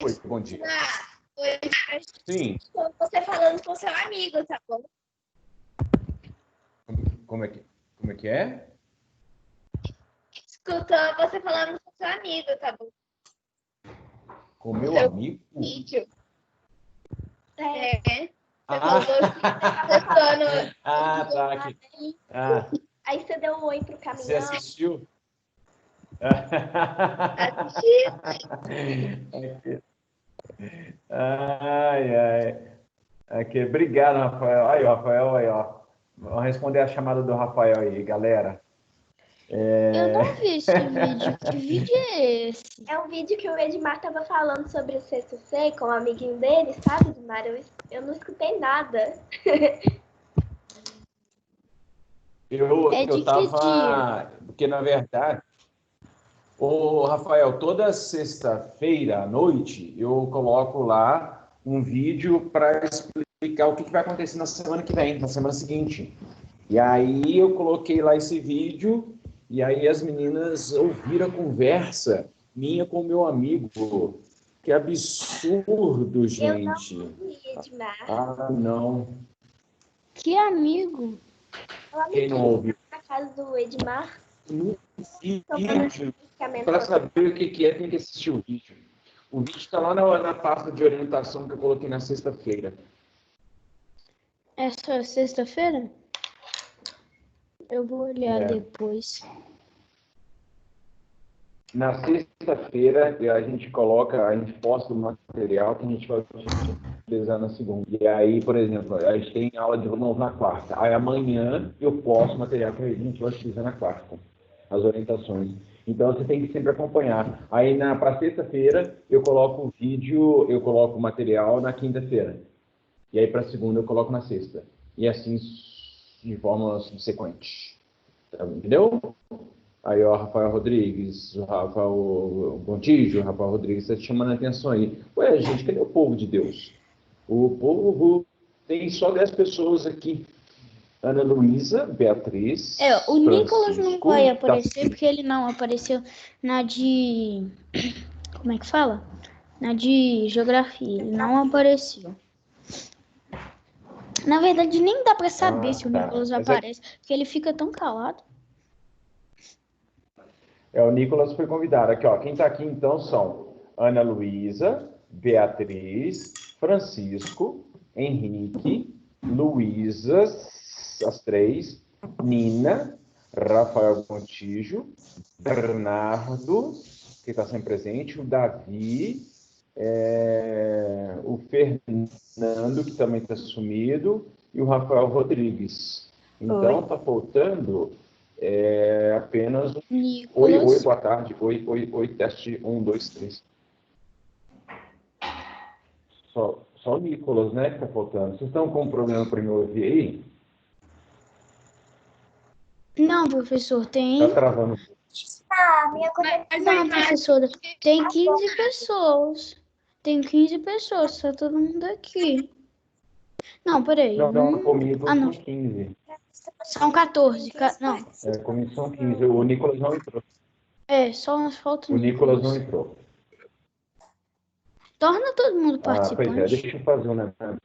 Oi, bom dia. Oi, Sim. você falando com seu amigo, tá bom? Como é que é? Escutando você falando com seu amigo, tá bom? Com meu amigo? Vídeo. É. Você Ah, falou tá aqui. Aí você deu um oi pro caminhão. Você assistiu? Assisti. Ai. Aqui, obrigado, Rafael. Aí, Rafael, aí, ó. Vamos responder a chamada do Rafael aí, galera. Eu não vi esse vídeo. Que vídeo é esse? É um vídeo que o Edmar tava falando sobre o CCC com um amiguinho dele, sabe, Edmar? Eu não escutei nada. Eu tava... Porque, na verdade... Ô, Rafael, toda sexta-feira à noite eu coloco lá um vídeo para explicar o que vai acontecer na semana que vem, na semana seguinte. E aí eu coloquei lá esse vídeo e aí as meninas ouviram a conversa minha com o meu amigo. Que absurdo, gente. Eu não vi, Edmar. Ah, não. Que amigo? Quem não ouviu? Na casa do Edmar. No vídeo. Para saber o que é, tem que assistir o vídeo. O vídeo está lá na pasta de orientação que eu coloquei na sexta-feira. Essa sexta-feira? Eu vou olhar depois. Na sexta-feira, a gente posta o material que a gente vai utilizar na segunda. E aí, por exemplo, a gente tem aula de novo na quarta. Aí amanhã eu posto o material que a gente vai utilizar na quarta. As orientações. Então você tem que sempre acompanhar. Aí para sexta-feira eu coloco o vídeo, eu coloco o material na quinta-feira. E aí para segunda eu coloco na sexta. E assim de forma subsequente. Entendeu? Aí, ó, Rafael Rodrigues, o Rafael Gontijo, o Rafael Rodrigues está te chamando a atenção aí. Ué, gente, cadê o povo de Deus? O povo tem só 10 pessoas aqui. Ana Luísa, Beatriz, o Nicolas não Francisco, vai aparecer porque ele não apareceu na de... Como é que fala? Na de geografia. Ele não apareceu. Na verdade, nem dá pra saber se o Nicolas aparece, porque ele fica tão calado. O Nicolas foi convidado. Aqui, ó. Quem está aqui, então, são Ana Luísa, Beatriz, Francisco, Henrique, Luísa, as três, Nina, Rafael Montijo, Bernardo, que está sempre presente, o Davi, o Fernando, que também está sumido, e o Rafael Rodrigues. Então, está faltando apenas... Nicolas. Oi, boa tarde. Oi, teste 1, 2, 3. Só o Nicolas, né, que está faltando. Vocês estão com um problema para me ouvir aí? Não, professor, tem... Está travando. Minha Não, professora, tem 15 pessoas. Tem 15 pessoas, tá todo mundo aqui. Não, peraí. Não, comigo não. são 15. São 14. Não. Comigo são 15. O Nicolas não entrou. Só nos falta o Nicolas não entrou. Torna todo mundo participante. Pois deixa eu fazer um negócio.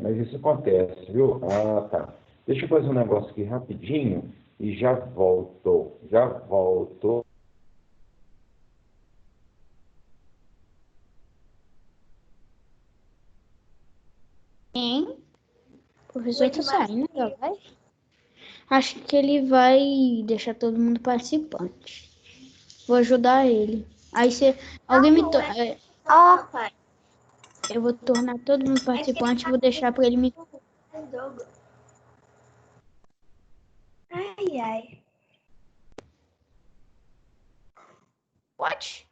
Mas isso acontece, viu? Tá. Deixa eu fazer um negócio aqui rapidinho e já volto. Hein? O professor tá saindo, já vai? Acho que ele vai deixar todo mundo participante. Vou ajudar ele. Aí você... Alguém me... pai. Eu vou tornar todo mundo participante e vou deixar pra ele me... Ai. What?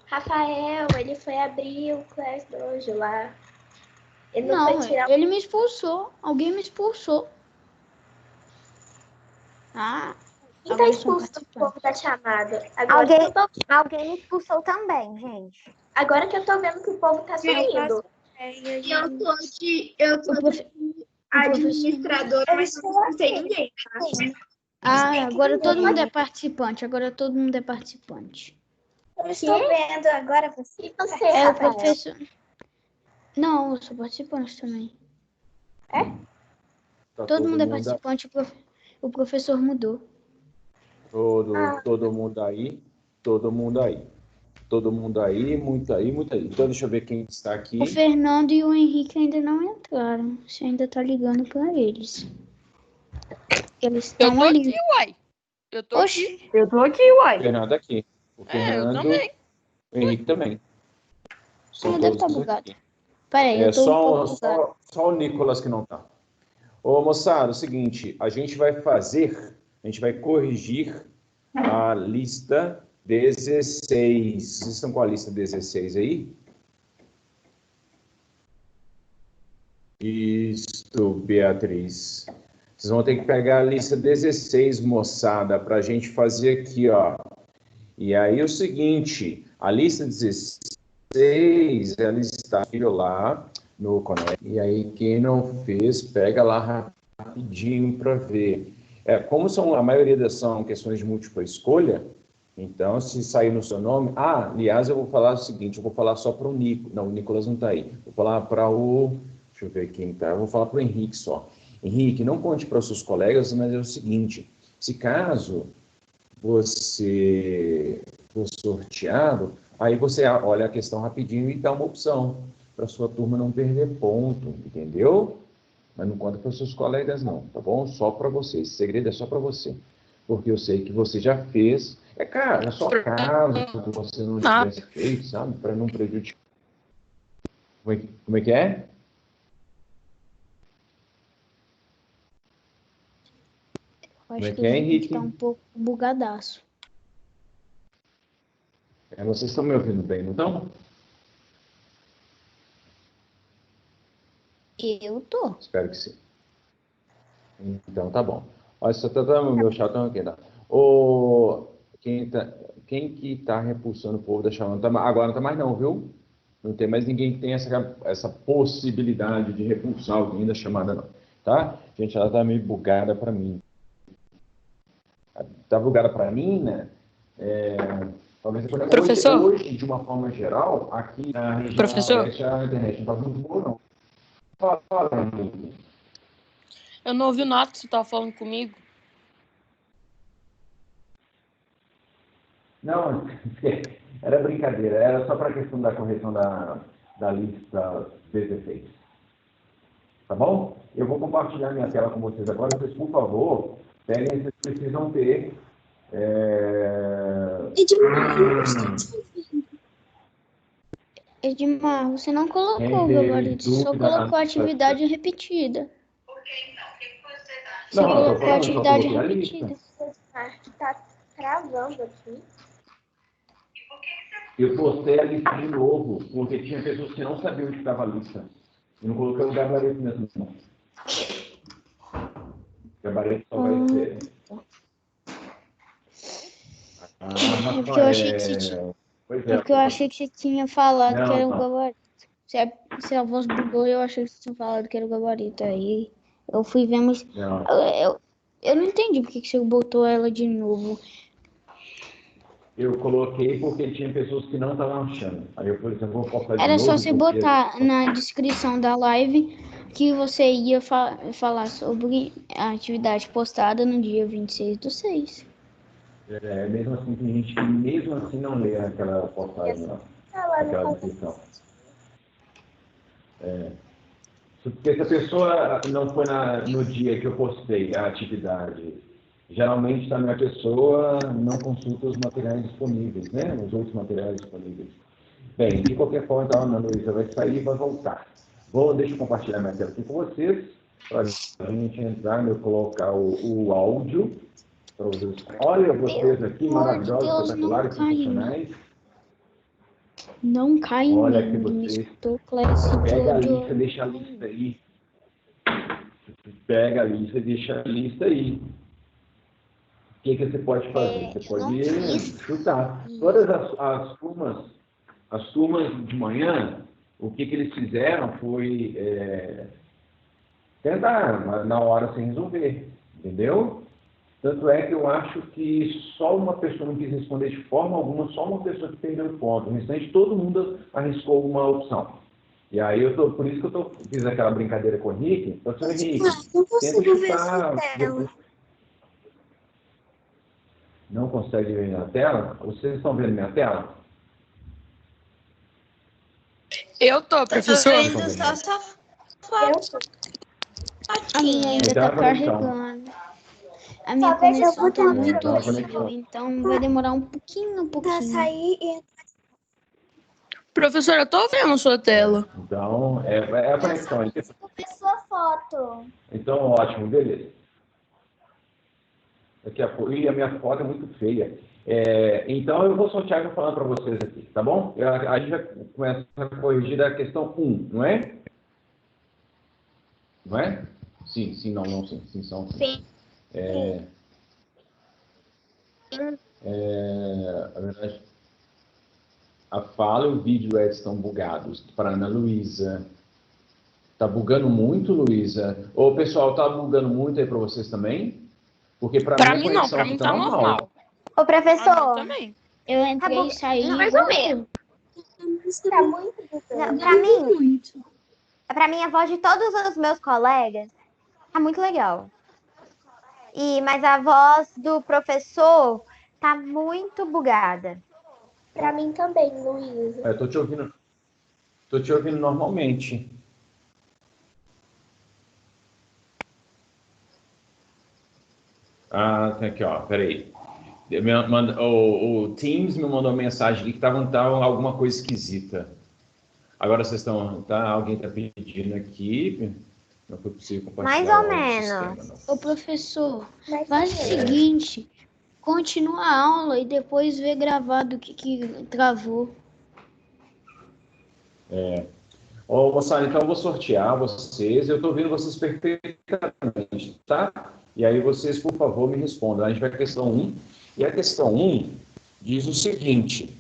Rafael, ele foi abrir o Class Dojo lá. Ele não foi tirar... ele me expulsou. Alguém me expulsou. Quem tá expulso do povo da chamada? Alguém me expulsou também, gente. Agora que eu tô vendo que o povo tá saindo. Eu tô de administradora, mas não tem ninguém, tá? Ah, agora todo mundo é participante. Agora todo mundo é participante. Eu estou vendo agora você. E você, É o Rafael? professor. Não, eu sou participante também. Tá Todo mundo é aí. participante. O professor mudou. Todo mundo aí. Todo mundo aí. Todo mundo aí, muito aí, muito aí. Então, deixa eu ver quem está aqui. O Fernando e o Henrique ainda não entraram. Você ainda tá ligando para eles. Eles estão ali. Aqui, uai. Eu tô aqui. Oxi, Eu tô aqui, O uai. Fernando aqui. O Eu Fernando, também. o Henrique também. São deve estar todos bugado. aqui. Peraí, eu tô um pouco bugado. Só o Nicolas que não tá. Ô, moçada, é o seguinte, a gente vai corrigir a lista 16. Vocês estão com a lista 16 aí? Isso, Beatriz. Vocês vão ter que pegar a lista 16, moçada, para a gente fazer aqui, ó. E aí é o seguinte, a lista 16, ela está aqui lá no Connect. E aí quem não fez, pega lá rapidinho para ver. Como a maioria são questões de múltipla escolha, então se sair no seu nome... aliás, eu vou falar o seguinte, eu vou falar só para o Nico. Não, o Nicolas não está aí. Vou falar para o... Deixa eu ver quem está. Eu vou falar para o Henrique só. Henrique, não conte para os seus colegas, mas é o seguinte, se caso você for sorteado, aí você olha a questão rapidinho e dá uma opção para sua turma não perder ponto, entendeu? Mas não conta para os seus colegas não, tá bom? Só para você, esse segredo é só para você, porque eu sei que você já fez, cara, é só caso você não tivesse feito, sabe? Para não prejudicar. Como é que é? Eu acho que é, o Henrique Henrique? tá um pouco bugadaço. Vocês estão me ouvindo bem, não estão? Eu tô. Espero que sim. Então, tá bom. Olha, só tá o meu chatão aqui, tá? Quem que tá repulsando o povo da chamada? Agora não tá mais não, viu? Não tem mais ninguém que tem essa possibilidade de repulsar alguém da chamada, não. Tá? Gente, ela tá meio bugada para mim. Tá bugada para mim, né? Talvez Professor? Hoje, de uma forma geral, aqui na região Professor? a internet não tá muito boa, não. Fala, amigo. Eu não ouvi nada que você tava falando comigo. Não, era brincadeira, era só para a questão da correção da lista 16. Tá bom? Eu vou compartilhar minha tela com vocês agora. Vocês, por favor, peguem, vocês precisam ter. Edmar, você não colocou o gabarito, só colocou a atividade repetida. Você colocou a atividade repetida. Tá travando aqui. Eu postei a lista de novo, porque tinha pessoas que não sabiam onde estava a lista. Eu não coloquei o gabarito mesmo, não. O gabarito só vai ser... Porque eu achei que você tinha... Porque eu achei que você tinha falado que era o gabarito. Se a voz bugou, eu achei que você tinha falado que era o gabarito. Aí eu fui ver, mas... Eu não entendi porque que você botou ela de novo. Eu coloquei porque tinha pessoas que não estavam achando. Aí eu, por exemplo, vou colocar de Era novo. só você botar na descrição da live que você ia falar sobre a atividade postada no dia 26/6. Mesmo assim, tem gente que mesmo assim não lê aquela postagem lá, aquela descrição. Porque se a pessoa não foi no dia que eu postei a atividade, geralmente também a pessoa não consulta os materiais disponíveis, né? Os outros materiais disponíveis. Bem, de qualquer forma, então, a Ana Luísa vai sair e vai voltar. Deixa eu compartilhar minha tela aqui com vocês, para a gente entrar, eu colocar o áudio. Olha vocês aqui, maravilhosos, espetaculares, sensacionais. Não cai em Olha mim, que vocês. Pega a lista, deixa a lista aí. Pega a lista e deixa a lista aí. O que você pode fazer? Você pode chutar. Todas as turmas de manhã, o que eles fizeram foi tentar na hora sem resolver, entendeu? Tanto é que eu acho que só uma pessoa não quis responder de forma alguma, só uma pessoa que perdeu ponto. O restante, todo mundo arriscou uma opção. E aí, por isso que eu fiz aquela brincadeira com o Henrique. Então, seu Henrique, Não tenta consigo ver chutar. sua tela. Não consegue ver minha tela? Vocês estão vendo minha tela? Eu tô, professor. Vocês estão vendo minha tela? A minha ainda Então, tá a conexão. carregando. A minha Talvez eu conexão vou tá ter muito Então, a horrível, conexão. então vai demorar um pouquinho. Pra sair e Professor, eu tô vendo sua tela. Então, é a conexão. ver sua foto. Então, ótimo, beleza. Daqui a pouco. E a minha foto é muito feia. Então, eu vou sortear e vou falando para vocês aqui, tá bom? A gente vai começar a corrigir da questão 1, não é? Não é? Sim, sim, não, não, sim. Sim, são. Sim. Na verdade, a fala e o vídeo estão bugados. Para Ana Luísa. Tá bugando muito, Luísa? Ô, pessoal, tá bugando muito aí para vocês também? Porque para Pra mim a mim não, conexão pra aqui mim tá tá normal. normal. Ô, Pra mim professor. também. Eu entrei bom. e saí. Mais igual ou menos. Tá muito Não, bugado. pra mim, a voz de todos os meus colegas tá muito legal. Mas a voz do professor tá muito bugada. Pra mim também, Luísa. Eu tô te ouvindo normalmente. Ah, tá aqui, ó, peraí. O Teams me mandou uma mensagem aqui que tava alguma coisa esquisita. Agora vocês estão, tá? Alguém tá pedindo aqui. Não foi possível compartilhar Mais ou o menos. sistema, não. Ô, professor, Mas faz o seguinte: continua a aula e depois vê gravado o que travou. Ô, moçada, então eu vou sortear vocês. Eu estou vendo vocês perfeitamente, tá? E aí vocês, por favor, me respondam. A gente vai para a questão 1. E a questão 1 diz o seguinte: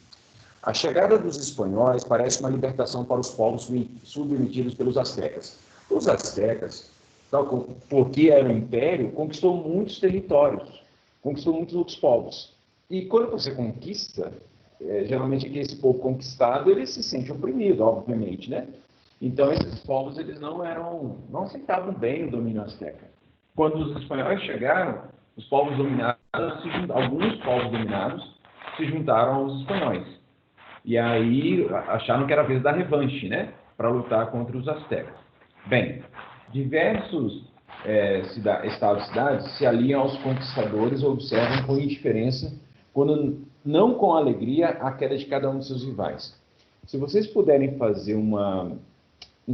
a chegada dos espanhóis parece uma libertação para os povos submetidos pelos astecas. Os astecas, porque era um império, conquistou muitos territórios, conquistou muitos outros povos. E quando você conquista, geralmente esse povo conquistado, ele se sente oprimido, obviamente, né? Então, esses povos eles não aceitavam bem o domínio asteca. Quando os espanhóis chegaram, os povos dominados, alguns povos dominados, se juntaram aos espanhóis. E aí acharam que era a vez da revanche, né? Para lutar contra os astecas. Bem, diversos estados e cidades se aliam aos conquistadores e observam com indiferença, quando não com alegria, a queda de cada um de seus rivais. Se vocês puderem fazer um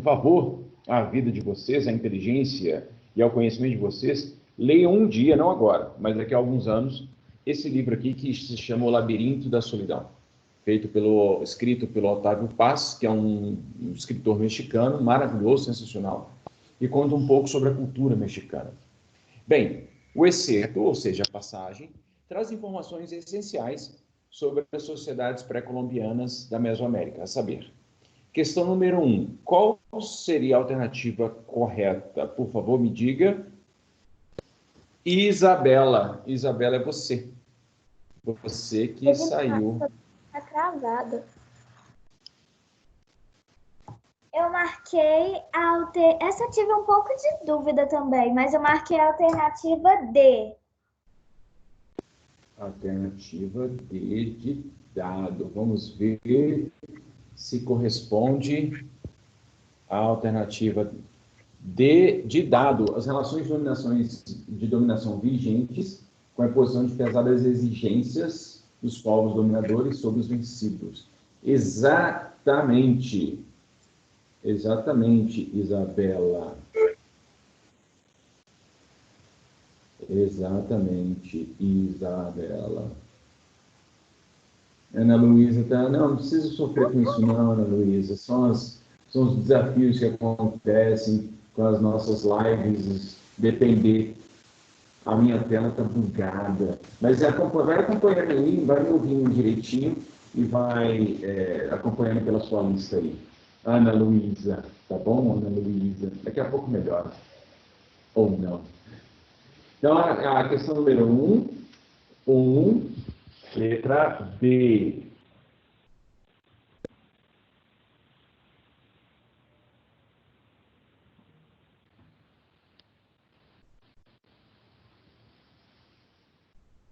favor à vida de vocês, à inteligência e ao conhecimento de vocês, leiam um dia, não agora, mas daqui a alguns anos, esse livro aqui que se chama O Labirinto da Solidão, escrito pelo Otávio Paz, que é um escritor mexicano maravilhoso, sensacional, e conta um pouco sobre a cultura mexicana. Bem, o excerto, ou seja, a passagem, traz informações essenciais sobre as sociedades pré-colombianas da Mesoamérica, a saber, questão número 1. Qual seria a alternativa correta? Por favor, me diga. Isabela. Isabela, é você. Você que saiu. Tá travado. Eu marquei essa eu tive um pouco de dúvida também, mas eu marquei a alternativa D. Alternativa D de dado. Vamos ver se corresponde à alternativa D de dado. As relações de dominação vigentes com a imposição de pesadas exigências dos povos dominadores sobre os vencidos. Exatamente. Exatamente, Isabela. Exatamente, Isabela. Ana Luísa tá... Não precisa sofrer com isso não, Ana Luísa. São os desafios que acontecem com as nossas lives, depender. A minha tela está bugada. Mas vai acompanhando aí, vai me ouvindo direitinho e vai acompanhando pela sua lista aí. Ana Luísa, tá bom, Ana Luísa? Daqui a pouco melhora. Ou não. Então, a questão número 1, letra B.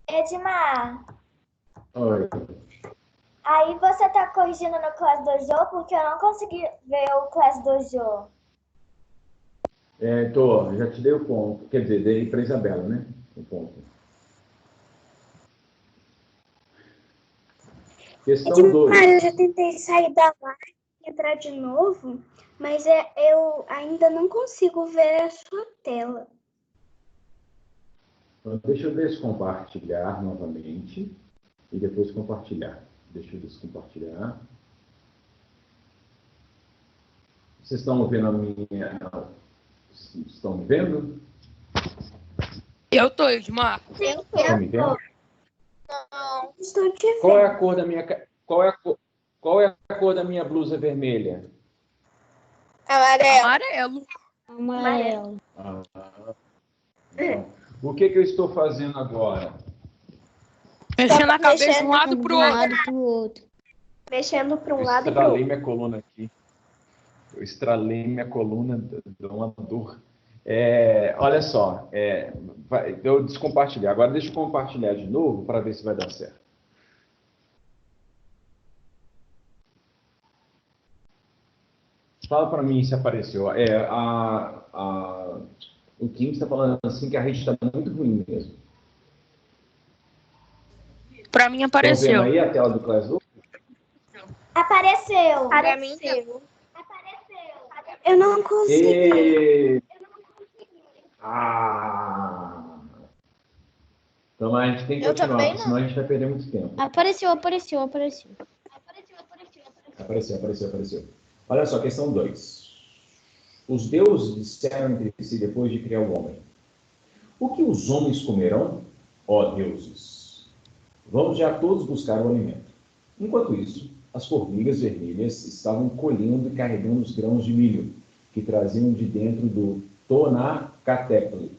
Edmar, Oi. aí você tá corrigindo no Class Dojo porque eu não consegui ver o Class Dojo. Já te dei o ponto. Quer dizer, dei para Isabela, né? O ponto. Questão 2. Eu já tentei sair da live e entrar de novo, mas eu ainda não consigo ver a sua tela. Então, deixa eu descompartilhar novamente e depois compartilhar. Deixa eu descompartilhar. Vocês estão vendo a minha... Estão me vendo? Eu tô, Edmar. Estão me vendo? Não, estou te vendo. Qual é a cor da minha... Qual é a cor da minha blusa vermelha? Amarelo. Amarelo. Então, o que eu estou fazendo agora? Mexendo a cabeça de um lado De pro um outro. lado pro outro. Mexendo para um Eu lado e para o estralei outro. minha coluna aqui. Eu estralei minha coluna, deu uma dor. Olha só, eu descompartilhar. Agora deixa eu compartilhar de novo para ver se vai dar certo. Fala para mim se apareceu. O Kim está falando assim que a rede está muito ruim mesmo. Pra mim Estão apareceu. vendo aí a tela do Classroom? Apareceu. Apareceu. Eu não consigo. Então a gente tem que continuar, porque senão a gente vai perder muito tempo. Apareceu. Apareceu. Olha só, questão 2. Os deuses disseram entre si depois de criar o homem: o que os homens comerão, ó deuses? Vamos já todos buscar o alimento. Enquanto isso, as formigas vermelhas estavam colhendo e carregando os grãos de milho, que traziam de dentro do Tonacatepetl,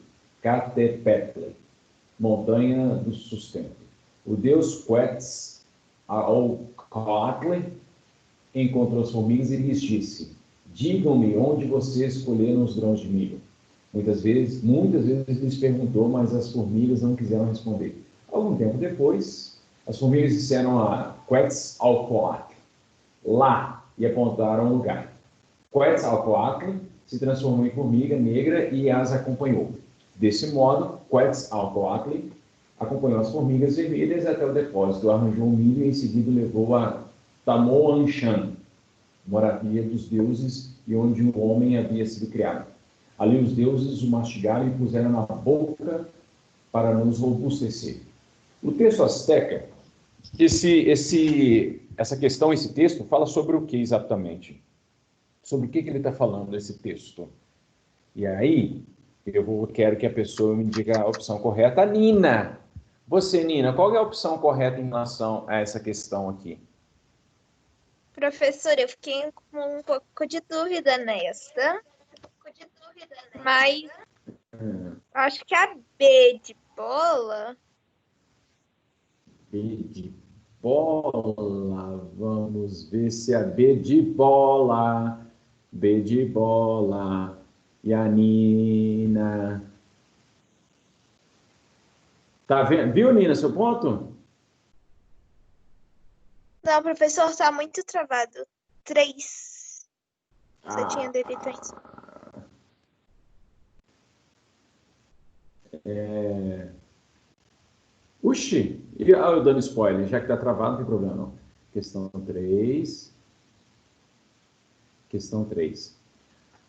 montanha do sustento. O deus Quetzalcoatl encontrou as formigas e lhes disse: digam-me onde vocês colheram os grãos de milho. Muitas vezes lhes perguntou, mas as formigas não quiseram responder. Algum tempo depois, as formigas disseram a Quetzalcoatl: lá, e apontaram o lugar. Quetzalcoatl se transformou em formiga negra e as acompanhou. Desse modo, Quetzalcoatl acompanhou as formigas vermelhas até o depósito, arranjou o milho e em seguida levou a Tamoanshan, moradia dos deuses e onde o homem havia sido criado. Ali os deuses o mastigaram e puseram na boca para nos robustecer. O texto asteca, essa questão, esse texto, fala sobre o que exatamente? Sobre o que ele está falando, esse texto? E aí, quero que a pessoa me diga a opção correta. Nina! Você, Nina, qual é a opção correta em relação a essa questão aqui? Professor, eu fiquei com um pouco de dúvida nessa, mas acho que a B de bola. B de bola. Vamos ver se é B de bola. B de bola. E a Nina. Tá vendo? Viu, Nina, seu ponto? Não, professor, tá muito travado. 3. Você tinha dele 3. Oxi! E eu dando spoiler, já que tá travado, não tem problema não. Questão 3. Questão 3.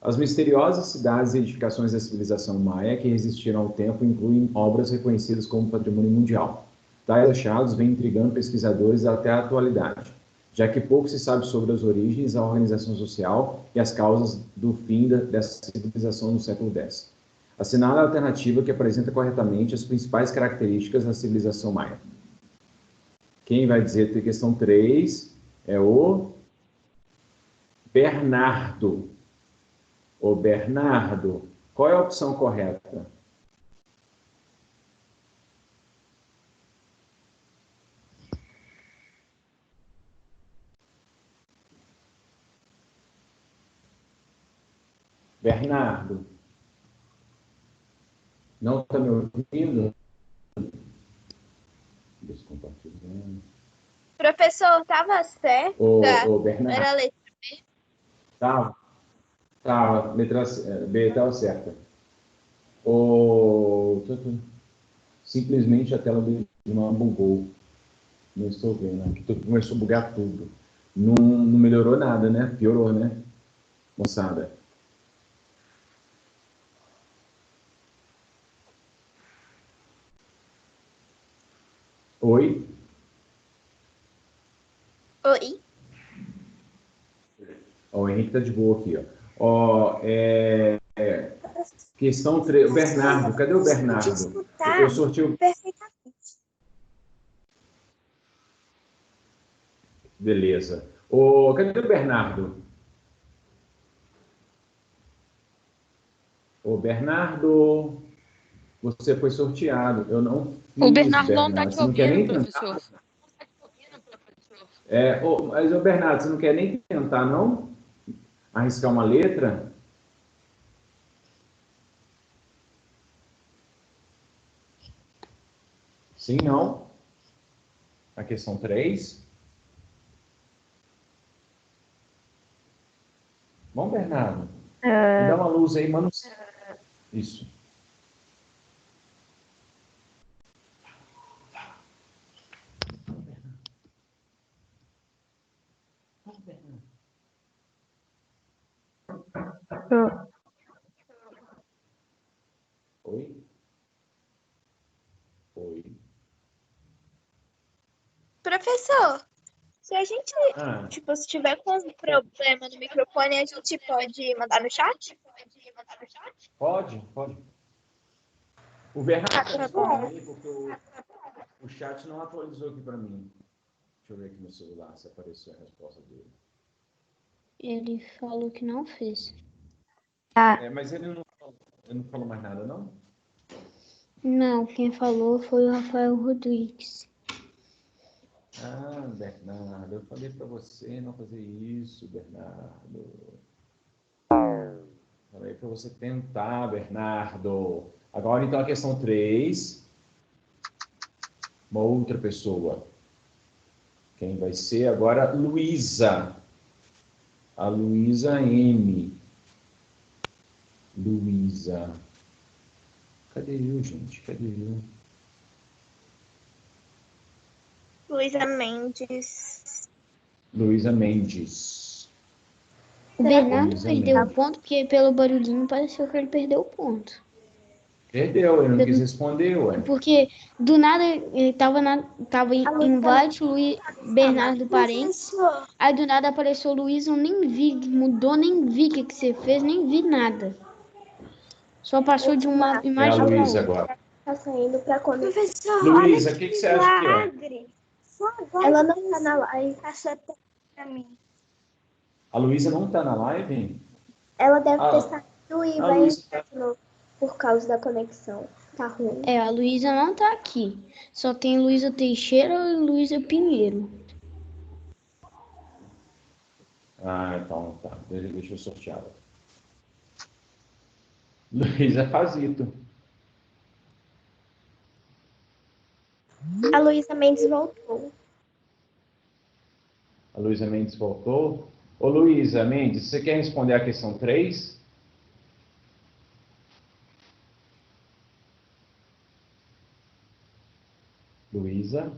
As misteriosas cidades e edificações da civilização maia que resistiram ao tempo incluem obras reconhecidas como patrimônio mundial. Tais achados vêm intrigando pesquisadores até a atualidade, já que pouco se sabe sobre as origens, a organização social e as causas do fim dessa civilização no século X. Assinala a alternativa que apresenta corretamente as principais características da civilização maia. Quem vai dizer que a questão 3 é o Bernardo. Ô Bernardo, qual é a opção correta? Bernardo. Não está me ouvindo? Descompartilhando. Professor, tava certo? Ô, Bernardo. Era a letra. Tá, letra B estava certa. Simplesmente a tela do não bugou. Não estou vendo. Aqui começou a bugar tudo. Não melhorou nada, né? Piorou, né? Moçada. Oi? Oi. Ó, o Henrique tá de boa aqui, ó. Questão 3. O Bernardo, cadê o Bernardo? Eu sorteio. Perfeitamente. Beleza. Cadê o Bernardo? Ô, Bernardo, você foi sorteado. Eu não fiz, O Bernardo não tá Bernardo. te Você não quer nem ouvindo, tentar? professor. Mas, ô, Bernardo, você não quer nem tentar, não? Arriscar uma letra? Sim, não? A questão 3. Bom, Bernardo, me dá uma luz aí, mano. Isso. Oi? Oi. Professor, se a gente, Ah, se tiver com um problema no microfone, a gente pode mandar no chat? pode. O Bernardo Tá responde bom. aí, porque o chat não atualizou aqui para mim. Deixa eu ver aqui no celular se apareceu a resposta dele. Ele falou que não fez. Mas ele não falou mais nada, não? Não, quem falou foi o Rafael Rodrigues. Ah, Bernardo, eu falei para você não fazer isso, Bernardo. Falei para você tentar, Bernardo. Agora, então, a questão 3. Uma outra pessoa. Quem vai ser agora? Luísa. A Luísa M. Luísa. Cadê eu, gente? Cadê eu? Luísa Mendes. Luísa Mendes. O Bernardo Luísa perdeu o Mendes. ponto, porque pelo barulhinho pareceu que ele perdeu o ponto. Perdeu, ele não quis responder, ué. Porque do nada ele tava invite Bernardo Parentes. Professor, Aí do nada apareceu o Luiz, eu nem vi, mudou, nem vi o que você fez, nem vi nada. Só passou de uma É a imagem para Luísa outra. agora. Tá saindo pra conectar. professor, Luísa, olha o que você acha que é? milagre. Só agora Ela que não tá na live. passou até pra mim. A Luísa não está na live? Ela deve Ah, ter saído e a vai Luísa entrar de novo por causa da conexão. Tá ruim. A Luísa não tá aqui. Só tem Luísa Teixeira e Luísa Pinheiro. Então tá. Deixa eu sortear. Luísa Fazito. A Luísa Mendes voltou. A Luísa Mendes voltou. Ô, Luísa Mendes, você quer responder a questão 3? Luísa.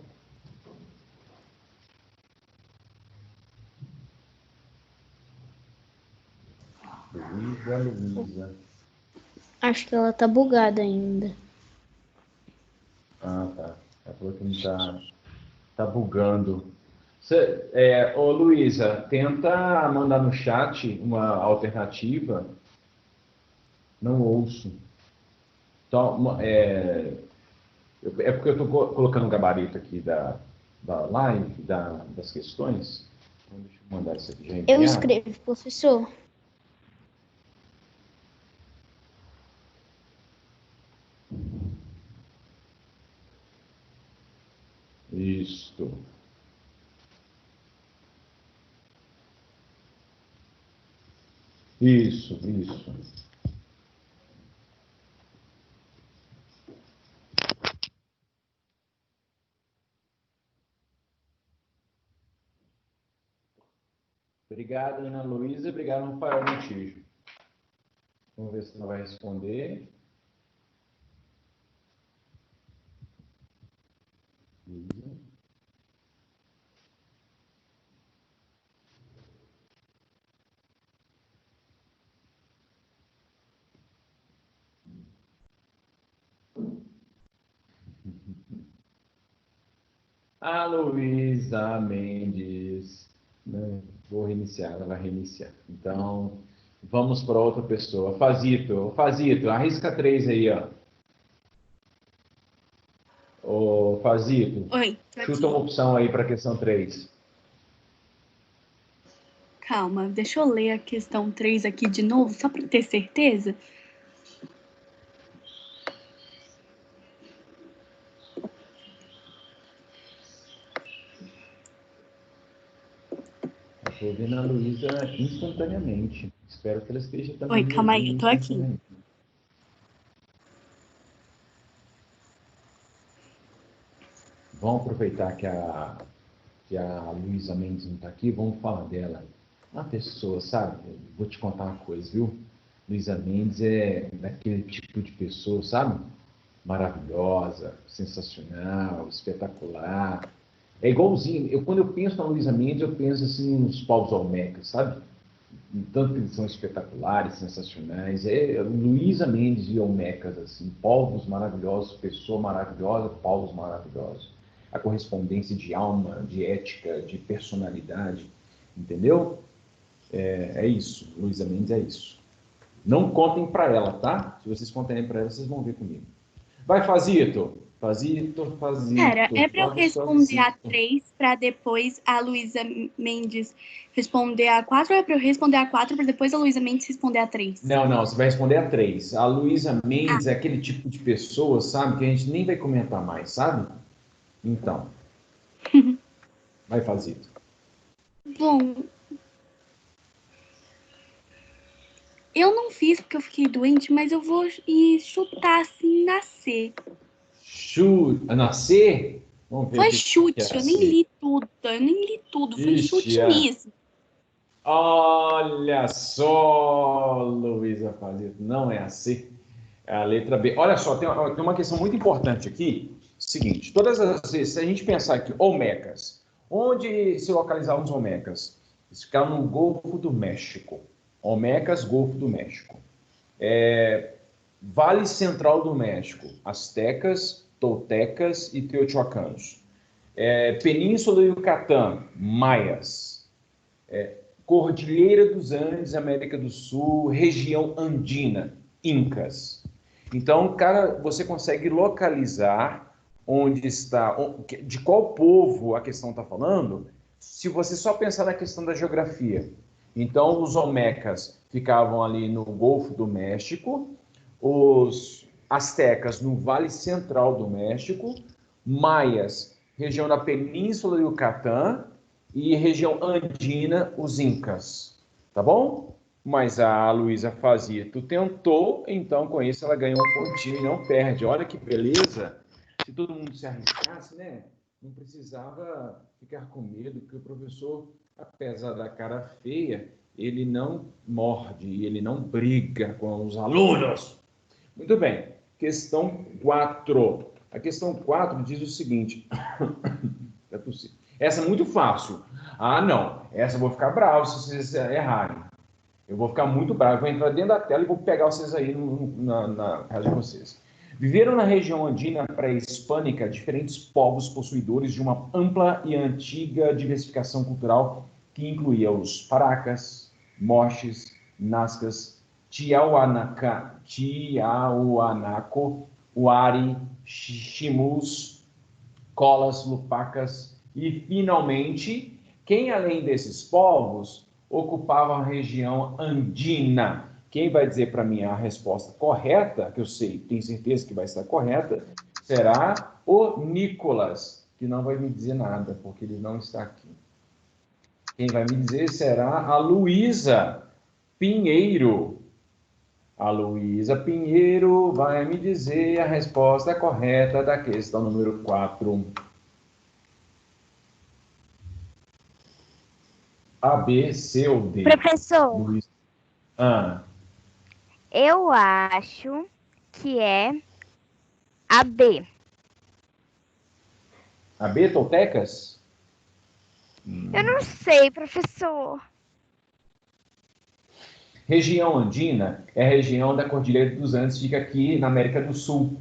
Luísa. Acho que ela tá bugada ainda. Tá. Ela falou que não tá bugando. Ô, Luísa, tenta mandar no chat uma alternativa. Não ouço. Então, porque eu estou colocando o gabarito aqui da live, das questões. Então, deixa eu mandar isso aqui já Eu enviado. escrevo, professor. Isto. Isso. Obrigado, Ana Luísa. Obrigado, Rafael Montijo. Vamos ver se ela vai responder. A Luísa Mendes. Vou reiniciar, ela vai reiniciar. Então, vamos para outra pessoa. Fazito, arrisca 3 aí, ó. Ô, Fazito, Oi, tô chuta aqui. uma opção aí para a questão 3. Calma, deixa eu ler a questão 3 aqui de novo, só para ter certeza. Estou vendo a Luísa instantaneamente. Espero que ela esteja também. Oi, calma aí, eu tô aqui. Vamos aproveitar que a Luísa Mendes não está aqui, vamos falar dela. Uma pessoa, sabe? Vou te contar uma coisa, viu? Luísa Mendes é daquele tipo de pessoa, sabe? Maravilhosa, sensacional, espetacular. É igualzinho. Quando eu penso na Luísa Mendes, eu penso assim nos Paulos Olmecas, sabe? Tanto que eles são espetaculares, sensacionais. É Luísa Mendes e Olmecas, assim, povos maravilhosos, pessoa maravilhosa, povos maravilhosos. A correspondência de alma, de ética, de personalidade, entendeu? É isso, Luísa Mendes é isso. Não contem para ela, tá? Se vocês contarem para ela, vocês vão ver comigo. Vai, Fazito. Pera, é para eu responder a 3 para depois a Luísa Mendes responder a 4 ou é para eu responder a 4 para depois a Luísa Mendes responder a 3? Não, você vai responder a 3. A Luísa Mendes é aquele tipo de pessoa, sabe, que a gente nem vai comentar mais, sabe? Então. Vai, Fazito. Bom, eu não fiz porque eu fiquei doente, mas eu vou chutar assim, nascer. Nascer? Vamos ver. Foi chute, eu nem li tudo, foi chute mesmo. Olha só, Luísa Fazito, não é assim. É a letra B. Olha só, tem uma questão muito importante aqui. Seguinte, todas as vezes, se a gente pensar aqui, Olmecas, onde se localizavam os Olmecas? Eles ficaram no Golfo do México. Olmecas, Golfo do México. Vale Central do México, Aztecas, Toltecas e Teotihuacanos. Península do Yucatán, Maias. Cordilheira dos Andes, América do Sul, região andina, Incas. Então, cara, você consegue localizar onde está, de qual povo a questão está falando, se você só pensar na questão da geografia. Então, os Olmecas ficavam ali no Golfo do México, os Aztecas no Vale Central do México, Maias, região da Península do Yucatán, e região andina, os Incas. Tá bom? Mas a Luísa Fazito tentou, então com isso ela ganhou um pontinho e não perde. Olha que beleza! Se todo mundo se arriscasse, né? Não precisava ficar com medo, porque o professor, apesar da cara feia, ele não morde, ele não briga com os alunos. Muito bem. Questão 4. A questão 4 diz o seguinte. Essa é muito fácil. Ah, não. Essa eu vou ficar bravo se vocês errarem. Eu vou ficar muito bravo. Eu vou entrar dentro da tela e vou pegar vocês aí na casa de vocês. Viveram na região andina pré-hispânica diferentes povos possuidores de uma ampla e antiga diversificação cultural que incluía os Paracas, Moches, Nazcas, Tiahuanaco, Huari, Chimus, Colas, Lupacas e, finalmente, quem além desses povos ocupava a região andina? Quem vai dizer para mim a resposta correta, que eu sei, tenho certeza que vai estar correta, será o Nicolas, que não vai me dizer nada, porque ele não está aqui. Quem vai me dizer será a Luísa. Pinheiro. A Luísa Pinheiro vai me dizer a resposta correta da questão número 4. A, B, C ou D? Professor, Luísa. Ah, eu acho que é a B. a B, Toltecas? Eu não sei, professor. Região andina é a região da Cordilheira dos Andes, fica aqui na América do Sul.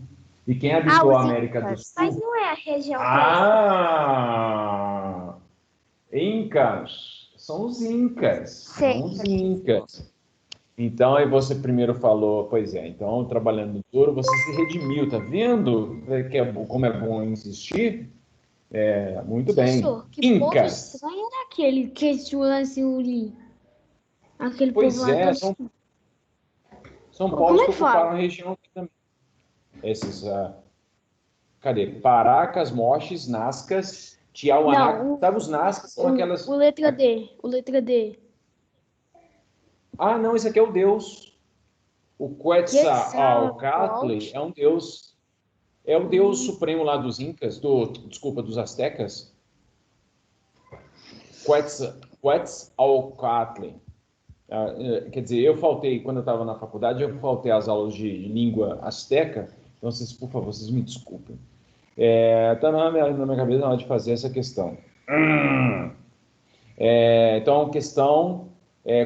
E quem habitou a os América do Sul? Mas não é a região Incas. São os Incas. Sei. São os Incas. Então, aí você primeiro falou, pois é, então, trabalhando duro, você se redimiu, tá vendo? Como é bom insistir? Muito bem. Professor, que povo Incas. estranho era aquele que tinha ali? Aquele Pois povo lá é, todo... são Como povos é que que fala? ocuparam a região aqui também. Esses, cadê? Paracas, Moches, Nazcas, Tiauanac. Não, Sabe, os Nazcas são aquelas... o letra D. O letra D. Ah, não, esse aqui é o deus. O Quetzalcoatl é um deus. É o deus supremo lá dos Incas, dos Aztecas. Quetzalcoatl. Quer dizer, eu faltei, quando eu estava na faculdade, eu faltei às aulas de língua asteca. Então, vocês, por favor, vocês me desculpem. Está na minha cabeça na hora de fazer essa questão. Então, questão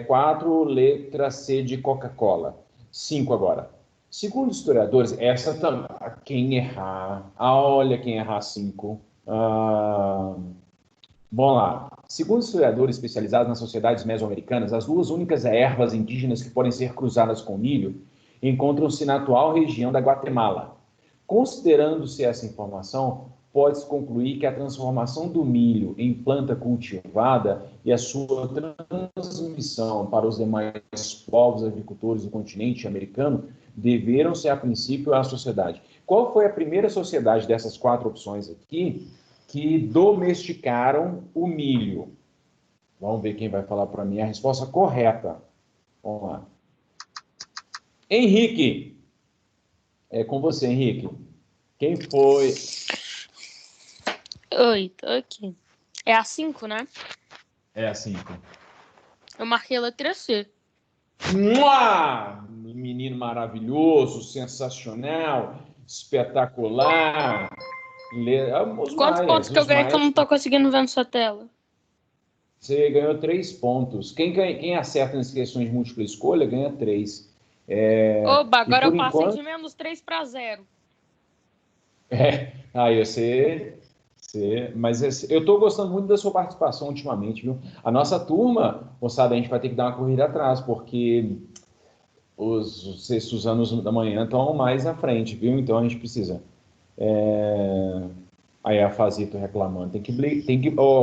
4, letra C de Coca-Cola. 5 agora. Segundo historiadores, essa também. Quem errar. Olha quem errar 5. Vamos lá. Segundo historiadores especializados nas sociedades mesoamericanas, as duas únicas ervas indígenas que podem ser cruzadas com milho encontram-se na atual região da Guatemala. Considerando-se essa informação, pode-se concluir que a transformação do milho em planta cultivada e a sua transmissão para os demais povos agricultores do continente americano deveram ser, a princípio, a sociedade. Qual foi a primeira sociedade dessas 4 opções aqui que domesticaram o milho? Vamos ver quem vai falar para mim a resposta correta. Vamos lá. Henrique. É com você, Henrique. Quem foi? Oi, tô aqui. É a 5, né? É a 5. Eu marquei a letra C. Menino maravilhoso, sensacional, espetacular. Quantos pontos que eu ganhei que eu não tô conseguindo ver na sua tela? Você ganhou 3 pontos. Quem acerta nas questões de múltipla escolha ganha 3. Oba, agora eu passei enquanto... de menos 3 para 0. Aí mas eu estou gostando muito da sua participação ultimamente, viu? A nossa turma, moçada, a gente vai ter que dar uma corrida atrás, porque os sextos anos da manhã estão mais à frente, viu? Então a gente precisa. Aí a Fazito reclamando.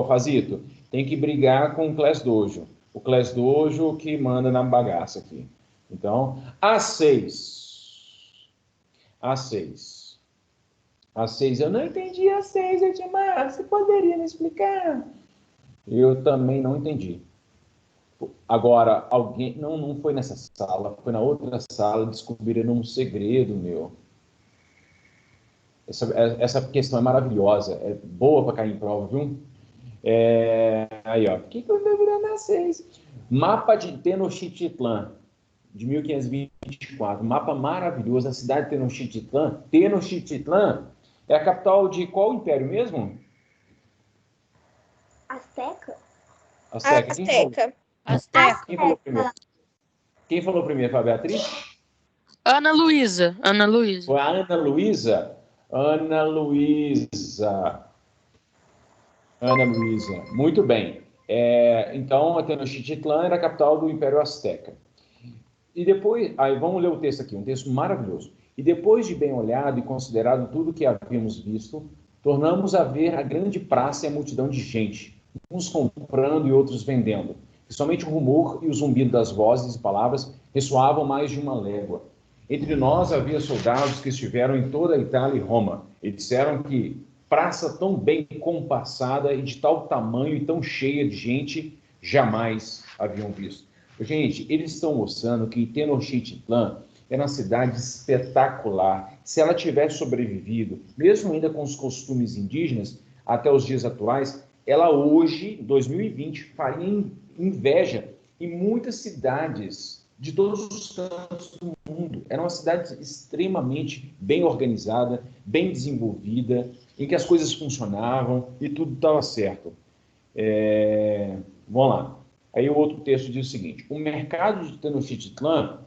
Fazito, tem que brigar com o Class Dojo. O Class Dojo que manda na bagaça aqui. Então, a 6. A 6. Eu não entendi a 6, Edmar. Você poderia me explicar? Eu também não entendi. Agora, alguém... Não foi nessa sala, foi na outra sala, descobriram um segredo meu. Essa questão é maravilhosa, é boa para cair em prova, viu? Aí, ó. Por que eu não virando a 6? Mapa de Tenochtitlan, de 1524. Mapa maravilhoso da cidade de Tenochtitlan. Tenochtitlan é a capital de qual império mesmo? Azteca? Azteca. Azteca. Quem falou primeiro? Foi a Beatriz? Ana Luísa. Foi a Ana Luísa? Ana Luísa. Muito bem. Então, a Tenochtitlan era a capital do Império Azteca. E depois, aí vamos ler o texto aqui, um texto maravilhoso. E depois de bem olhado e considerado tudo o que havíamos visto, tornamos a ver a grande praça e a multidão de gente, uns comprando e outros vendendo. E somente o rumor e o zumbido das vozes e palavras ressoavam mais de uma légua. Entre nós havia soldados que estiveram em toda a Itália e Roma, e disseram que praça tão bem compassada e de tal tamanho e tão cheia de gente jamais haviam visto. Gente, eles estão mostrando que Tenochtitlan era uma cidade espetacular. Se ela tivesse sobrevivido, mesmo ainda com os costumes indígenas, até os dias atuais, ela hoje, 2020, faria inveja em muitas cidades de todos os cantos do mundo. Era uma cidade extremamente bem organizada, bem desenvolvida, em que as coisas funcionavam e tudo estava certo. Vamos lá. Aí o outro texto diz o seguinte: o mercado de Tenochtitlan,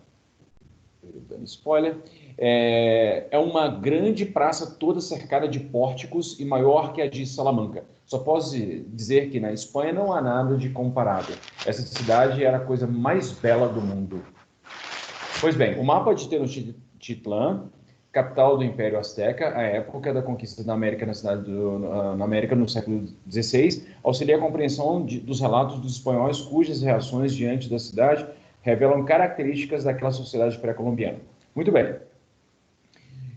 dando spoiler, é uma grande praça toda cercada de pórticos e maior que a de Salamanca. Só posso dizer que na Espanha não há nada de comparável. Essa cidade era a coisa mais bela do mundo. Pois bem, o mapa de Tenochtitlan, capital do Império Azteca, a época da conquista da América na América no século XVI, auxilia a compreensão dos relatos dos espanhóis cujas reações diante da cidade revelam características daquela sociedade pré-colombiana. Muito bem.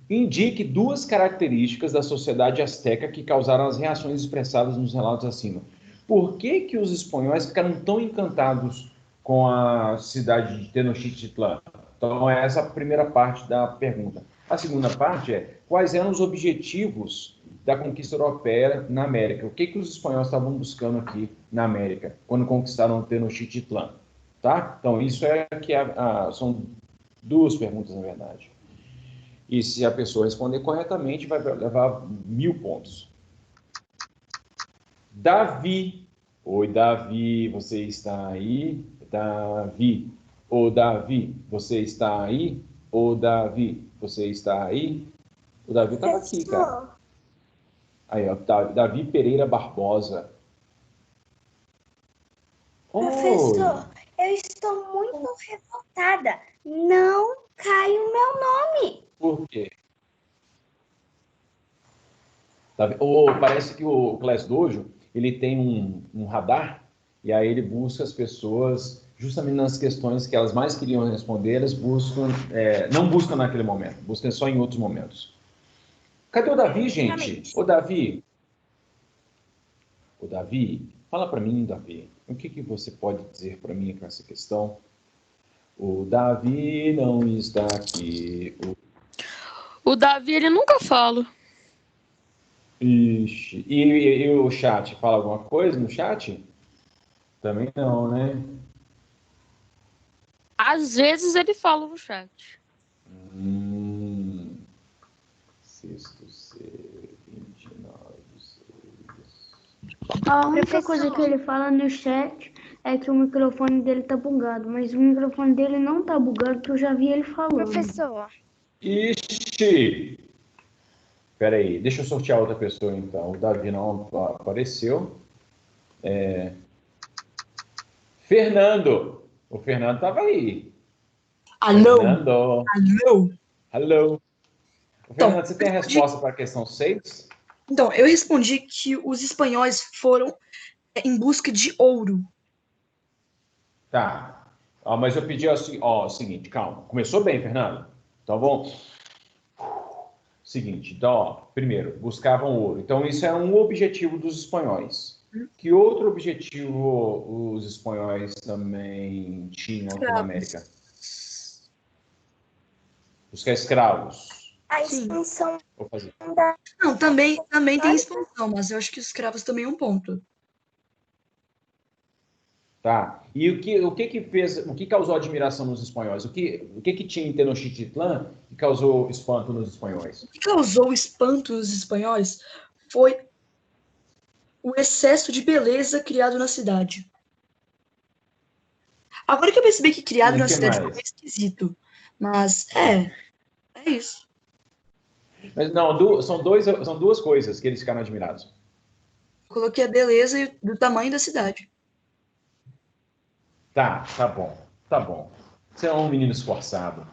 Indique 2 características da sociedade azteca que causaram as reações expressadas nos relatos acima. Por que os espanhóis ficaram tão encantados com a cidade de Tenochtitlan? Então, essa é a primeira parte da pergunta. A segunda parte é: quais eram os objetivos da conquista europeia na América? O que os espanhóis estavam buscando aqui na América quando conquistaram Tenochtitlan? Tá? Então, isso são 2 perguntas, na verdade. E se a pessoa responder corretamente, vai levar 1000 pontos. Davi. Oi, Davi, você está aí? Davi. Ô, Davi, você está aí? Ô, Davi, você está aí? O Davi estava aqui, cara. Aí, ó, Davi Pereira Barbosa. Professor, eu estou muito revoltada. Não cai o meu nome. Por quê? Parece que o Class Dojo, ele tem um radar, e aí ele busca as pessoas justamente nas questões que elas mais queriam responder, elas não buscam naquele momento, buscam só em outros momentos. Cadê o Davi, gente? Ô, Davi, fala para mim, Davi, o que você pode dizer para mim com essa questão? O Davi não está aqui. O Davi, ele nunca fala. Ixi. E o chat, fala alguma coisa no chat? Também não, né? Às vezes ele fala no chat. Sexto C, 29, 6. A única coisa que ele fala no chat é que o microfone dele tá bugado, mas o microfone dele não tá bugado, porque eu já vi ele falando. Professor. Ixi! Espera aí, deixa eu sortear outra pessoa então. O Davi não apareceu. Fernando! O Fernando estava aí. Alô? Fernando! Alô? Alô? Fernando, Então, você tem a resposta para a questão 6? Então, eu respondi que os espanhóis foram em busca de ouro. Tá. Mas eu pedi o seguinte, calma. Começou bem, Fernando. Então, bom. Seguinte, então, primeiro, buscavam ouro. Então, isso é um objetivo dos espanhóis. Que outro objetivo os espanhóis também tinham aqui na América? Buscar escravos. A expansão. Vou fazer. Não, também tem expansão, mas eu acho que os escravos também é um ponto. Tá. E o que causou admiração nos espanhóis? O que tinha em Tenochtitlan que causou espanto nos espanhóis? O que causou espanto nos espanhóis foi o excesso de beleza criado na cidade. Agora que eu percebi que criado na cidade foi esquisito. Mas é isso. Mas não, são duas coisas que eles ficaram admirados. Eu coloquei a beleza e do tamanho da cidade. Tá bom. Você é um menino esforçado.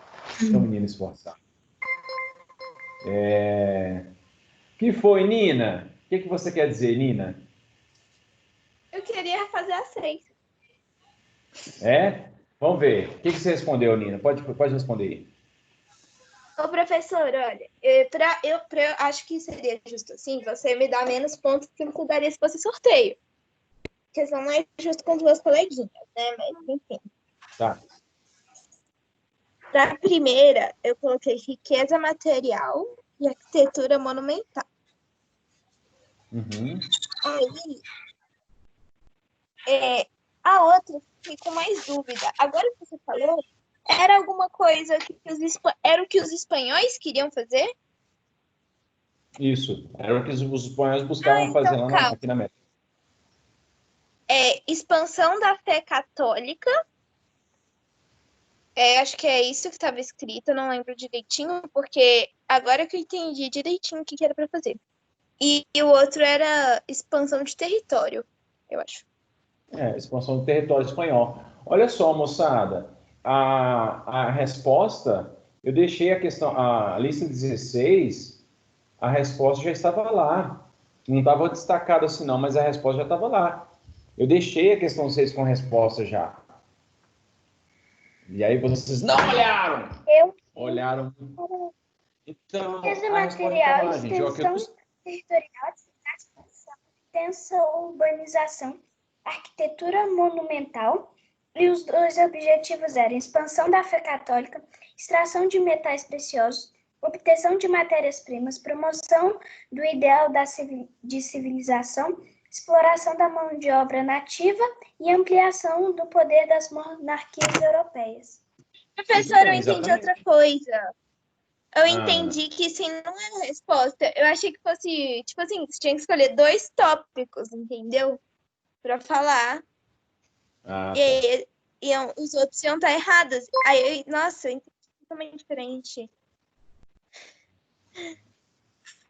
Que foi, Nina? O que você quer dizer, Nina? Eu queria fazer a 6. Vamos ver. O que você respondeu, Nina? Pode responder aí. Ô, professor, olha, eu acho que seria justo assim, você me dá menos pontos que você daria se fosse sorteio. Porque senão não é justo com 2 coleguinhas, né? Mas, enfim. Tá. Para a primeira, eu coloquei riqueza material e arquitetura monumental. Uhum. Aí, a outra, fiquei com mais dúvida. Agora que você falou, era alguma coisa que era o que os espanhóis queriam fazer? Isso. Era o que os espanhóis buscavam fazer lá aqui na América. Expansão da fé católica. Acho que é isso que estava escrito, não lembro direitinho, porque agora que eu entendi direitinho o que era para fazer. E o outro era expansão de território, eu acho. Expansão do território espanhol. Olha só, moçada, a resposta, eu deixei a lista 16, a resposta já estava lá. Não estava destacado assim não, mas a resposta já estava lá. Eu deixei a questão 6 com resposta já. E aí vocês não olharam! Olharam. Então, Riqueza a resposta material, tá lá, gente. extensão territorial, intensa urbanização, arquitetura monumental, e os dois objetivos eram expansão da fé católica, extração de metais preciosos, obtenção de matérias-primas, promoção do ideal de civilização, exploração da mão de obra nativa e ampliação do poder das monarquias europeias. Professor, eu entendi outra coisa. Eu entendi que isso não é a resposta. Eu achei que fosse, tipo assim, você tinha que escolher 2 tópicos, entendeu? Pra falar. E os outros iam estar errados. Aí, nossa, eu entendi totalmente diferente.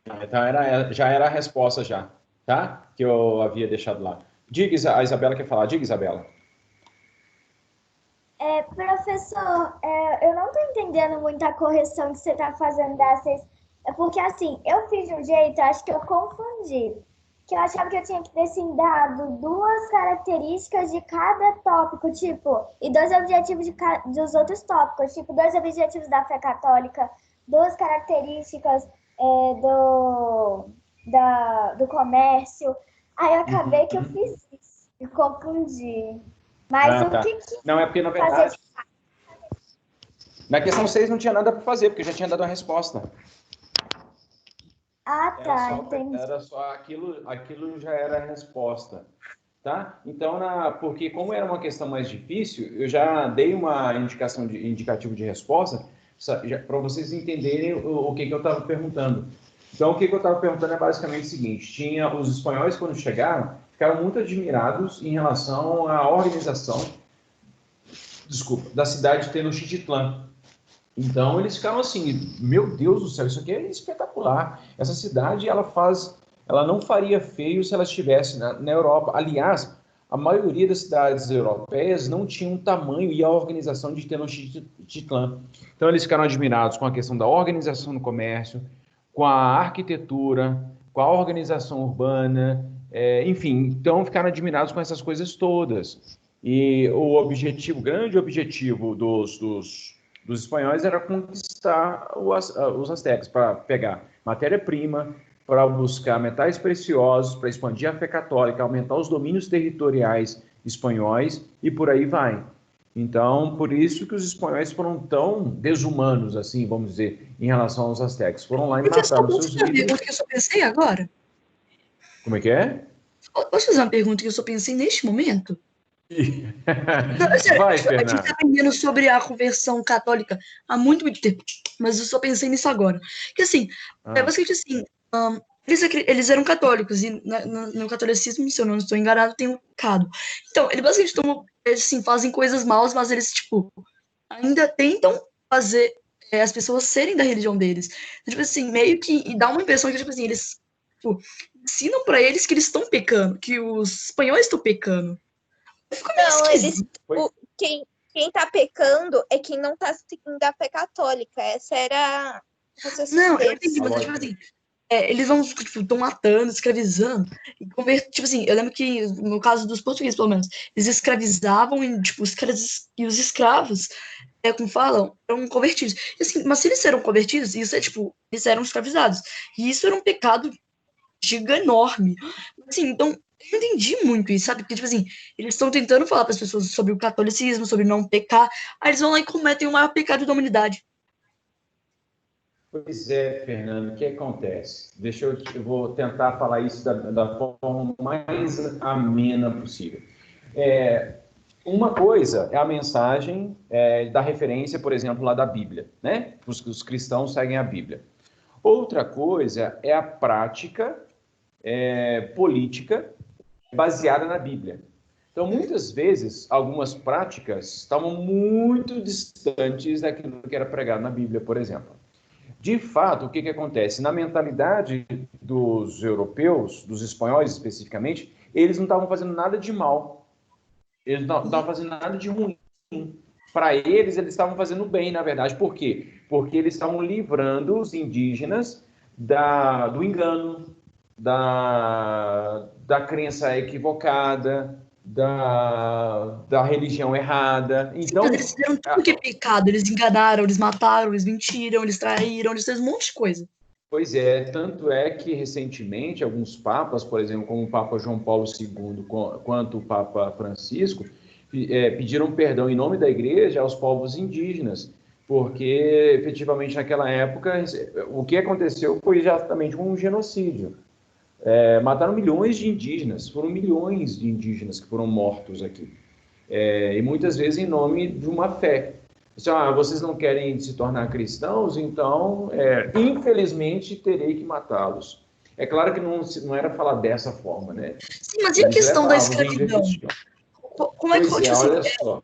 Então já era a resposta já, tá? Que eu havia deixado lá. Diga, a Isabela quer falar. Diga, Isabela. Professor, eu não estou entendendo muito a correção que você está fazendo das 6. Porque, assim, eu fiz de um jeito, acho que eu confundi. Que eu achava que eu tinha que ter, assim, dado 2 características de cada tópico, tipo, e 2 objetivos dos outros tópicos, tipo, 2 objetivos da fé católica, 2 características do comércio. Aí eu acabei que eu fiz isso, me confundi. Mas o que não, é porque, na verdade, na questão 6 não tinha nada para fazer, porque eu já tinha dado a resposta. Entendi. Era só aquilo já era a resposta, tá? Então, porque como era uma questão mais difícil, eu já dei uma indicativo de resposta para vocês entenderem o que eu estava perguntando. Então, o que eu estava perguntando é basicamente o seguinte: os espanhóis, quando chegaram, ficaram muito admirados em relação à organização, da cidade de Tenochtitlan. Então, eles ficaram assim, meu Deus do céu, isso aqui é espetacular. Essa cidade, ela não faria feio se ela estivesse na Europa. Aliás, a maioria das cidades europeias não tinham o tamanho e a organização de Tenochtitlan. Então, eles ficaram admirados com a questão da organização do comércio, com a arquitetura, com a organização urbana, enfim, então ficaram admirados com essas coisas todas. E o grande objetivo dos espanhóis era conquistar os astecas, para pegar matéria-prima, para buscar metais preciosos, para expandir a fé católica, aumentar os domínios territoriais espanhóis e por aí vai. Então, por isso que os espanhóis foram tão desumanos, assim, vamos dizer, em relação aos astecas. Foram lá e mataram seus líderes. Uma pergunta que eu só pensei agora. Como é que é? Posso fazer uma pergunta que eu só pensei neste momento? Não, sério, vai, Fernando. A gente está aprendendo sobre a conversão católica há muito tempo, mas eu só pensei nisso agora. Que assim, basicamente assim, eles eram católicos e no catolicismo, se eu não estou enganado, tem um pecado. Então, eles basicamente assim, fazem coisas maus, mas eles, tipo, ainda tentam fazer as pessoas serem da religião deles. Tipo assim, meio que dá uma impressão que, tipo assim, eles ensinam para eles que eles estão pecando, que os espanhóis estão pecando. Não, quem tá pecando é quem não tá seguindo a fé católica. Essa era a Não, eu entendi, mas tipo assim, eles vão, tipo, estão matando, escravizando, tipo assim, eu lembro que, no caso dos portugueses, pelo menos, eles escravizavam e, tipo, e os escravos, como falam, eram convertidos. E, assim, mas se eles eram convertidos, isso tipo, eles eram escravizados. E isso era um pecado giga enorme. Assim, então, Eu não entendi muito isso, sabe? Porque, tipo assim, eles estão tentando falar para as pessoas sobre o catolicismo, sobre não pecar, aí eles vão lá e cometem o maior pecado da humanidade. Pois é, Fernando, o que acontece? Eu vou tentar falar isso da forma mais amena possível. Uma coisa é a mensagem da referência, por exemplo, lá da Bíblia, né? Os cristãos seguem a Bíblia. Outra coisa é a prática política baseada na Bíblia. Então, muitas vezes, algumas práticas estavam muito distantes daquilo que era pregado na Bíblia, por exemplo. De fato, o que acontece? Na mentalidade dos europeus, dos espanhóis especificamente, eles não estavam fazendo nada de mal. Eles não estavam fazendo nada de ruim. Para eles estavam fazendo bem, na verdade. Por quê? Porque eles estavam livrando os indígenas do engano, da crença equivocada, da religião errada. Então, eles fizeram tudo que é pecado. Eles enganaram, eles mataram, eles mentiram, eles traíram, eles fizeram um monte de coisa. Pois é, tanto é que recentemente alguns papas, por exemplo, como o Papa João Paulo II, quanto o Papa Francisco, pediram perdão em nome da igreja aos povos indígenas, porque efetivamente naquela época o que aconteceu foi exatamente um genocídio. Mataram milhões de indígenas, foram milhões de indígenas que foram mortos aqui. E muitas vezes em nome de uma fé. Vocês não querem se tornar cristãos, então, infelizmente, terei que matá-los. É claro que não era falar dessa forma, né? Sim, mas e a questão da escravidão? Como é que olha só.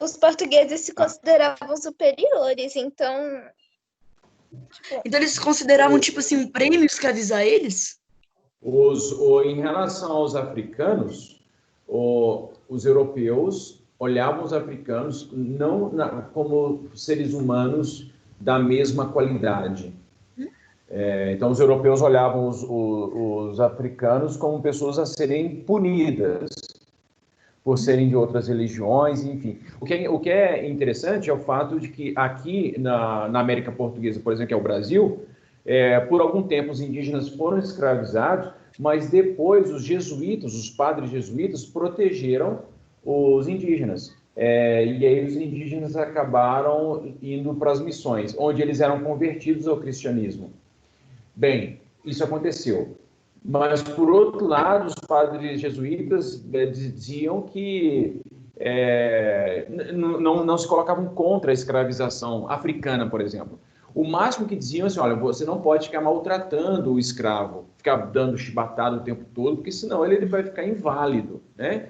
Os portugueses se consideravam superiores, então... Então eles consideravam, tipo assim, um prêmio escravizar eles? Em relação aos africanos, os europeus olhavam os africanos não como seres humanos da mesma qualidade. Então, os europeus olhavam os africanos como pessoas a serem punidas por serem de outras religiões, enfim. O que é interessante é o fato de que aqui na América Portuguesa, por exemplo, que é o Brasil, por algum tempo os indígenas foram escravizados, mas depois os jesuítas, os padres jesuítas, protegeram os indígenas. E aí os indígenas acabaram indo para as missões, onde eles eram convertidos ao cristianismo. Bem, isso aconteceu. Mas, por outro lado, os padres jesuítas diziam que não se colocavam contra a escravização africana, por exemplo. O máximo que diziam assim, olha, você não pode ficar maltratando o escravo, ficar dando chibatada o tempo todo, porque senão ele vai ficar inválido, né?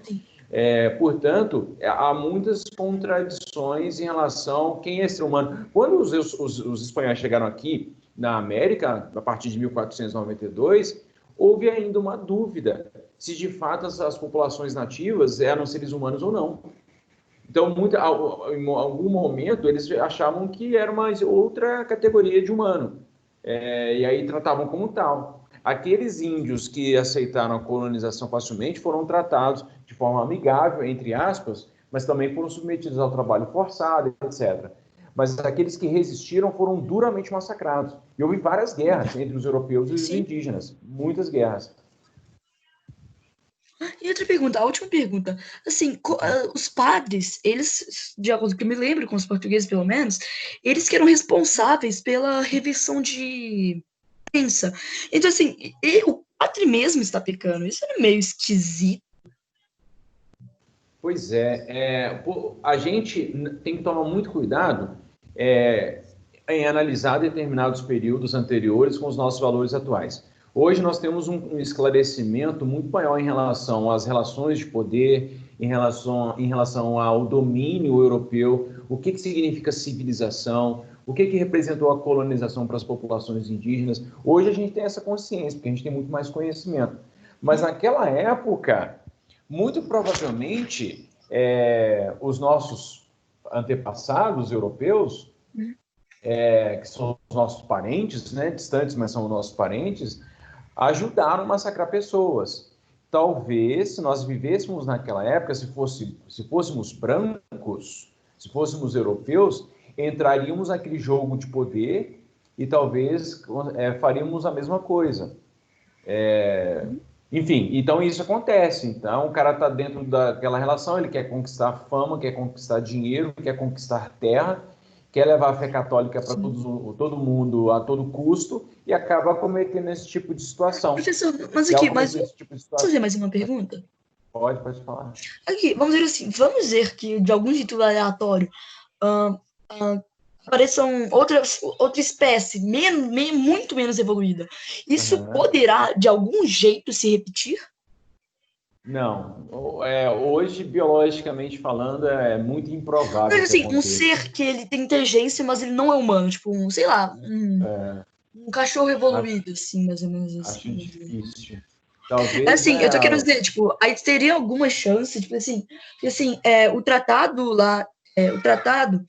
Portanto, há muitas contradições em relação a quem é ser humano. Quando os espanhóis chegaram aqui na América, a partir de 1492, houve ainda uma dúvida se de fato as populações nativas eram seres humanos ou não. Então, em algum momento, eles achavam que era uma outra categoria de humano, e aí tratavam como tal. Aqueles índios que aceitaram a colonização facilmente foram tratados de forma amigável, entre aspas, mas também foram submetidos ao trabalho forçado, etc. Mas aqueles que resistiram foram duramente massacrados. E houve várias guerras entre os europeus e os indígenas, muitas guerras. E outra pergunta, a última pergunta. Assim, os padres, eles, de acordo com o que eu me lembro, com os portugueses pelo menos, eles que eram responsáveis pela reversão de crença. Então, assim, o padre mesmo está pecando. Isso é meio esquisito. Pois a gente tem que tomar muito cuidado em analisar determinados períodos anteriores com os nossos valores atuais. Hoje nós temos um esclarecimento muito maior em relação às relações de poder, em relação ao domínio europeu, o que significa civilização, o que representou a colonização para as populações indígenas. Hoje a gente tem essa consciência, porque a gente tem muito mais conhecimento. Mas naquela época, muito provavelmente, os nossos antepassados europeus, que são os nossos parentes, né, distantes, mas são os nossos parentes, ajudaram a massacrar pessoas. Talvez, se nós vivêssemos naquela época, se fôssemos brancos, se fôssemos europeus, entraríamos naquele jogo de poder e talvez faríamos a mesma coisa. Enfim, então isso acontece. Então o cara está dentro daquela relação, ele quer conquistar fama, quer conquistar dinheiro, quer conquistar terra, quer levar a fé católica para todo mundo a todo custo e acaba cometendo esse tipo de situação. Professor, mas aqui, posso fazer mais uma pergunta? Pode falar. Aqui, vamos dizer assim, vamos dizer que de algum jeito aleatório apareçam outra espécie muito menos evoluída. Isso poderá, de algum jeito, se repetir? Não. Hoje, biologicamente falando, é muito improvável. Mas assim, um ser que ele tem inteligência, mas ele não é humano, tipo, sei lá, um cachorro evoluído, assim, mais ou menos assim. Acho difícil. Talvez, assim, eu tô querendo dizer, tipo, aí teria alguma chance, tipo assim, o tratado lá, o tratado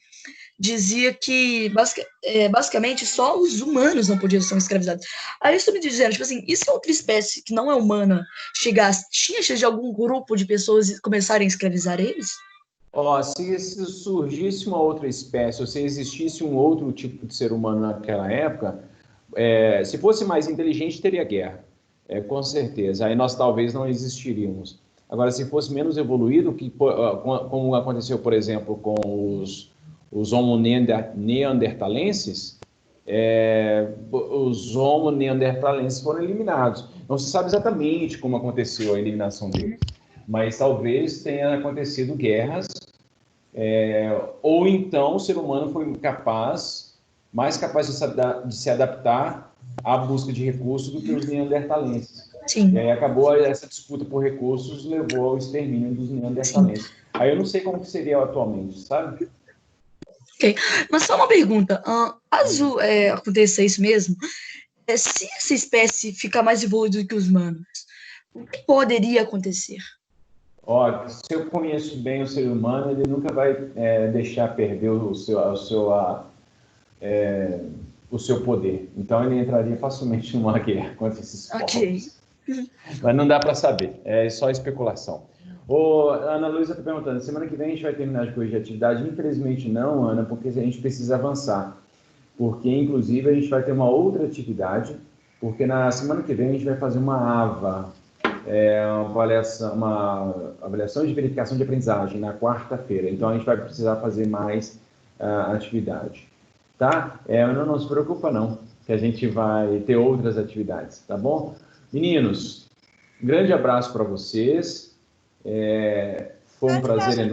dizia que basicamente só os humanos não podiam ser escravizados. Aí eu estou me dizendo, tipo assim, e se outra espécie que não é humana chegasse, tinha chance de algum grupo de pessoas começarem a escravizar eles? Se surgisse uma outra espécie, ou se existisse um outro tipo de ser humano naquela época, se fosse mais inteligente, teria guerra. Com certeza. Aí nós talvez não existiríamos. Agora, se fosse menos evoluído, como aconteceu, por exemplo, com os Homo neandertalenses, os Homo neandertalenses foram eliminados. Não se sabe exatamente como aconteceu a eliminação deles, mas talvez tenha acontecido guerras, ou então o ser humano foi mais capaz de se adaptar à busca de recursos do que os neandertalenses. Sim. E aí acabou essa disputa por recursos, levou ao extermínio dos neandertalenses. Sim. Aí eu não sei como que seria atualmente, sabe? Ok, mas só uma pergunta, caso aconteça isso mesmo, se essa espécie ficar mais evoluída do que os humanos, o que poderia acontecer? Se eu conheço bem o ser humano, ele nunca vai deixar perder o seu poder. Então ele entraria facilmente numa guerra contra esses povos. Mas não dá para saber, é só especulação. Ana Luísa está perguntando, semana que vem a gente vai terminar de corrigir a atividade? Infelizmente não, Ana, porque a gente precisa avançar. Porque, inclusive, a gente vai ter uma outra atividade, porque na semana que vem a gente vai fazer uma AVA, uma avaliação de verificação de aprendizagem, na quarta-feira. Então, a gente vai precisar fazer mais atividade. Tá? Não se preocupa, não, que a gente vai ter outras atividades, tá bom? Meninos, grande abraço para vocês. Foi um prazer enorme.